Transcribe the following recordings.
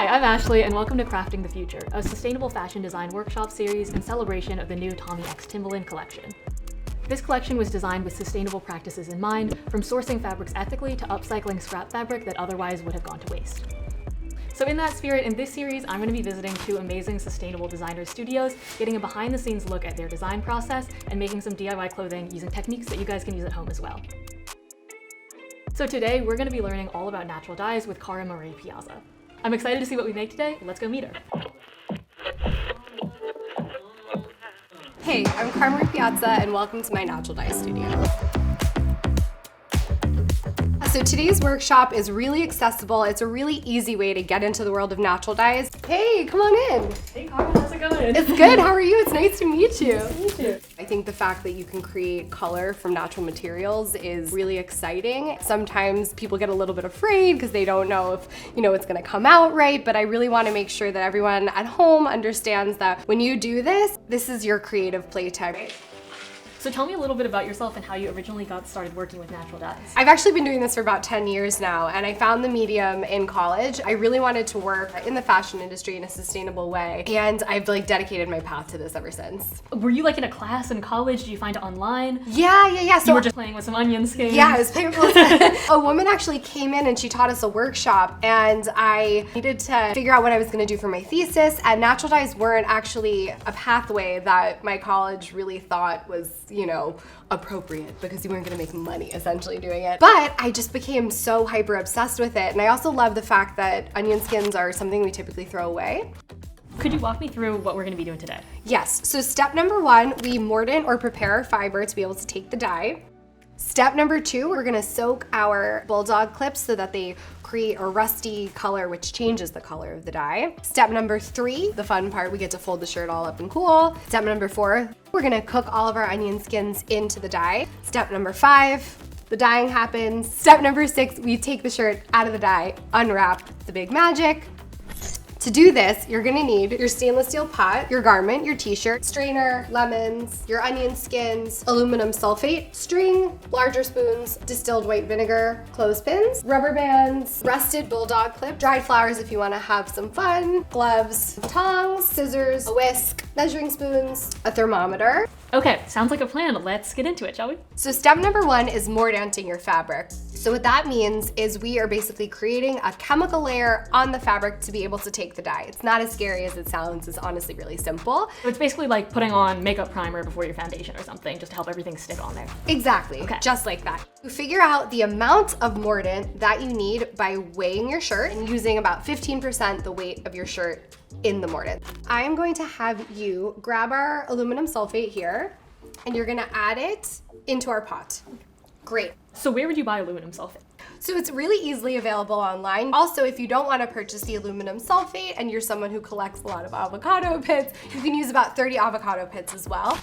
Hi, I'm Ashley, and welcome to Crafting the Future, a sustainable fashion design workshop series in celebration of the new Tommy X Timberland collection. This collection was designed with sustainable practices in mind, from sourcing fabrics ethically to upcycling scrap fabric that otherwise would have gone to waste. So in that spirit, in this series, I'm going to be visiting two amazing sustainable designer studios, getting a behind-the-scenes look at their design process, and making some DIY clothing using techniques that you guys can use at home as well. So today, we're going to be learning all about natural dyes with Cara Piazza. I'm excited to see what we make today. Let's go meet her. Hey, I'm Cara Piazza, and welcome to my natural dye studio. So today's workshop is really accessible. It's a really easy way to get into the world of natural dyes. Hey, come on in. Hey Cara, how's it going? It's good, how are you? It's nice to meet you. Nice to meet you. I think the fact that you can create color from natural materials is really exciting. Sometimes people get a little bit afraid because they don't know if, it's gonna come out right, but I really wanna make sure that everyone at home understands that when you do this, this is your creative playtime. So tell me a little bit about yourself and how you originally got started working with natural dyes. I've actually been doing this for about 10 years now, and I found the medium in college. I really wanted to work in the fashion industry in a sustainable way, and I've dedicated my path to this ever since. Were you in a class in college? Did you find it online? Yeah. So you were just playing with some onion skins? Yeah, I was playing with a woman actually came in and she taught us a workshop, and I needed to figure out what I was gonna do for my thesis, and natural dyes weren't actually a pathway that my college really thought was appropriate, because you weren't gonna make money essentially doing it. But I just became so hyper obsessed with it. And I also love the fact that onion skins are something we typically throw away. Could you walk me through what we're gonna be doing today? Yes, so step number 1, we mordant or prepare our fiber to be able to take the dye. Step number 2, we're gonna soak our bulldog clips so that they create a rusty color, which changes the color of the dye. Step number 3, the fun part, we get to fold the shirt all up and cool. Step number 4, we're gonna cook all of our onion skins into the dye. Step number 5, the dyeing happens. Step number 6, we take the shirt out of the dye, unwrap, the big magic. To do this, you're gonna need your stainless steel pot, your garment, your t-shirt, strainer, lemons, your onion skins, aluminum sulfate, string, larger spoons, distilled white vinegar, clothespins, rubber bands, rusted bulldog clip, dried flowers if you wanna have some fun, gloves, tongs, scissors, a whisk, measuring spoons, a thermometer. Okay, sounds like a plan. Let's get into it, shall we? So step number 1 is mordanting your fabric. So what that means is we are basically creating a chemical layer on the fabric to be able to take the dye. It's not as scary as it sounds. It's honestly really simple. So it's basically like putting on makeup primer before your foundation or something, just to help everything stick on there. Exactly, Okay. Just like that. You figure out the amount of mordant that you need by weighing your shirt and using about 15% the weight of your shirt in the mordant. I am going to have you grab our aluminum sulfate here, and you're gonna add it into our pot. Great. So where would you buy aluminum sulfate? So it's really easily available online. Also, if you don't want to purchase the aluminum sulfate and you're someone who collects a lot of avocado pits, you can use about 30 avocado pits as well.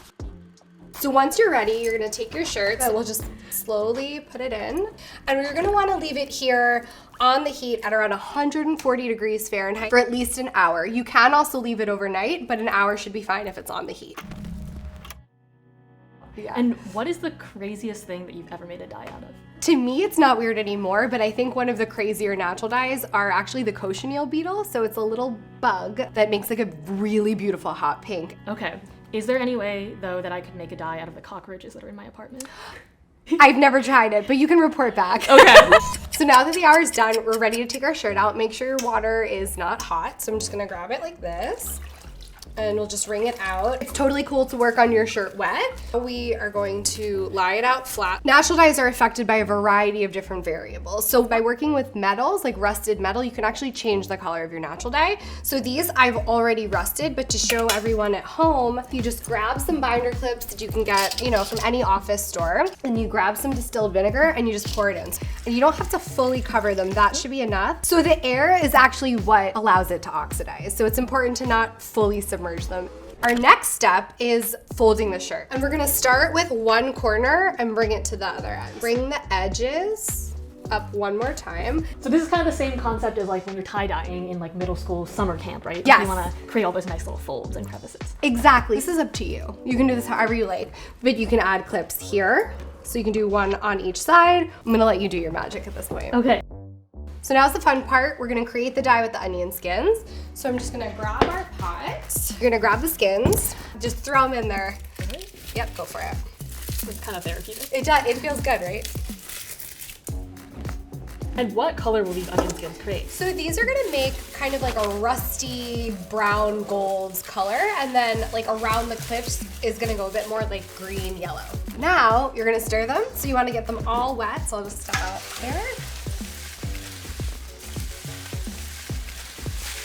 So once you're ready, you're gonna take your shirt, and we'll just slowly put it in. And we're gonna wanna leave it here on the heat at around 140 degrees Fahrenheit for at least an hour. You can also leave it overnight, but an hour should be fine if it's on the heat. Yeah. And what is the craziest thing that you've ever made a dye out of? To me, it's not weird anymore, but I think one of the crazier natural dyes are actually the cochineal beetle. So it's a little bug that makes a really beautiful hot pink. Okay. Is there any way, though, that I could make a dye out of the cockroaches that are in my apartment? I've never tried it, but you can report back. Okay. So now that the hour is done, we're ready to take our shirt out. Make sure your water is not hot. So I'm just gonna grab it like this, and we'll just wring it out. It's totally cool to work on your shirt wet. We are going to lie it out flat. Natural dyes are affected by a variety of different variables. So by working with metals, like rusted metal, you can actually change the color of your natural dye. So these I've already rusted, but to show everyone at home, you just grab some binder clips that you can get, from any office store, and you grab some distilled vinegar and you just pour it in. And you don't have to fully cover them, that should be enough. So the air is actually what allows it to oxidize. So it's important to not fully submerge them. Our next step is folding the shirt. And we're gonna start with one corner and bring it to the other end. Bring the edges up one more time. So this is kind of the same concept as when you're tie-dyeing in middle school summer camp, right? Yes. You wanna create all those nice little folds and crevices. Exactly, this is up to you. You can do this however you like, but you can add clips here. So you can do one on each side. I'm gonna let you do your magic at this point. Okay. So now's the fun part. We're gonna create the dye with the onion skins. So I'm just gonna grab our pot. You're gonna grab the skins, just throw them in there. Yep, go for it. It's kind of therapeutic. It feels good, right? And what color will these onion skins create? So these are gonna make kind of like a rusty brown gold color, and then like around the clips is gonna go a bit more like green yellow. Now you're gonna stir them. So you wanna get them all wet. So I'll just step out there.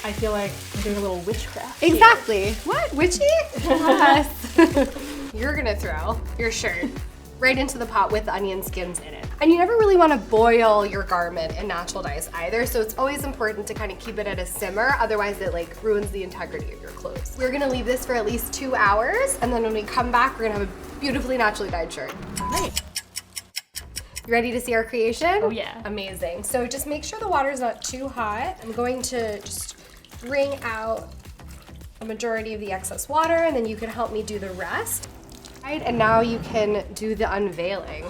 I feel like I'm doing a little witchcraft. Exactly. What? Witchy? Yes. You're gonna throw your shirt right into the pot with the onion skins in it. And you never really want to boil your garment in natural dyes either, so it's always important to kind of keep it at a simmer, otherwise it like ruins the integrity of your clothes. We're gonna leave this for at least 2 hours, and then when we come back, we're gonna have a beautifully naturally dyed shirt. All right. You ready to see our creation? Oh yeah. Amazing. So just make sure the water's not too hot. I'm going to just wring out a majority of the excess water, and then you can help me do the rest. Right, and now you can do the unveiling.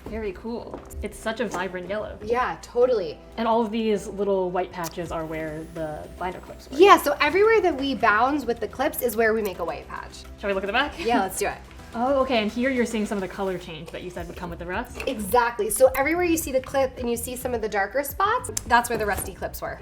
Very cool. It's such a vibrant yellow. Yeah, totally. And all of these little white patches are where the binder clips were. Yeah, so everywhere that we bounds with the clips is where we make a white patch. Shall we look at the back? Yeah, let's do it. Oh, okay, and here you're seeing some of the color change that you said would come with the rust? Exactly, so everywhere you see the clip and you see some of the darker spots, that's where the rusty clips were.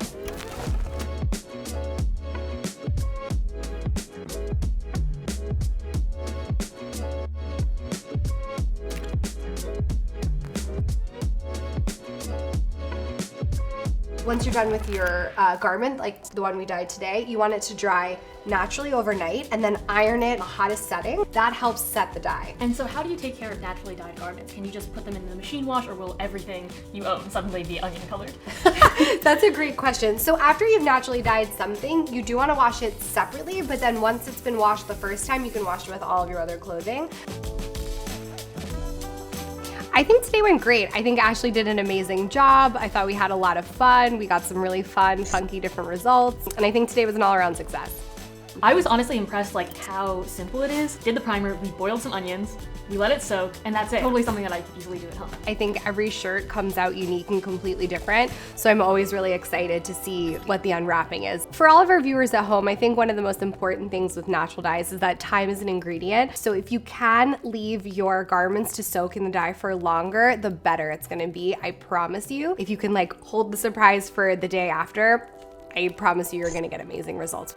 Once you're done with your garment, like the one we dyed today, you want it to dry naturally overnight and then iron it in the hottest setting. That helps set the dye. And so how do you take care of naturally dyed garments? Can you just put them in the machine wash, or will everything you own suddenly be onion colored? That's a great question. So after you've naturally dyed something, you do want to wash it separately, but then once it's been washed the first time, you can wash it with all of your other clothing. I think today went great. I think Ashley did an amazing job. I thought we had a lot of fun. We got some really fun, funky, different results. And I think today was an all-around success. I was honestly impressed like how simple it is. Did the primer, we boiled some onions, we let it soak, and that's it. Totally something that I could easily do at home. I think every shirt comes out unique and completely different, so I'm always really excited to see what the unwrapping is. For all of our viewers at home, I think one of the most important things with natural dyes is that time is an ingredient. So if you can leave your garments to soak in the dye for longer, the better it's gonna be, I promise you. If you can like hold the surprise for the day after, I promise you're gonna get amazing results.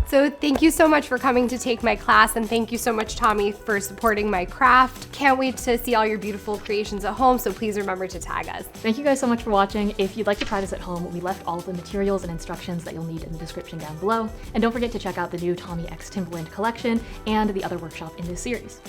So thank you so much for coming to take my class, and thank you so much, Tommy, for supporting my craft. Can't wait to see all your beautiful creations at home, so please remember to tag us. Thank you guys so much for watching. If you'd like to try this at home, we left all of the materials and instructions that you'll need in the description down below. And don't forget to check out the new Tommy X Timberland collection and the other workshop in this series.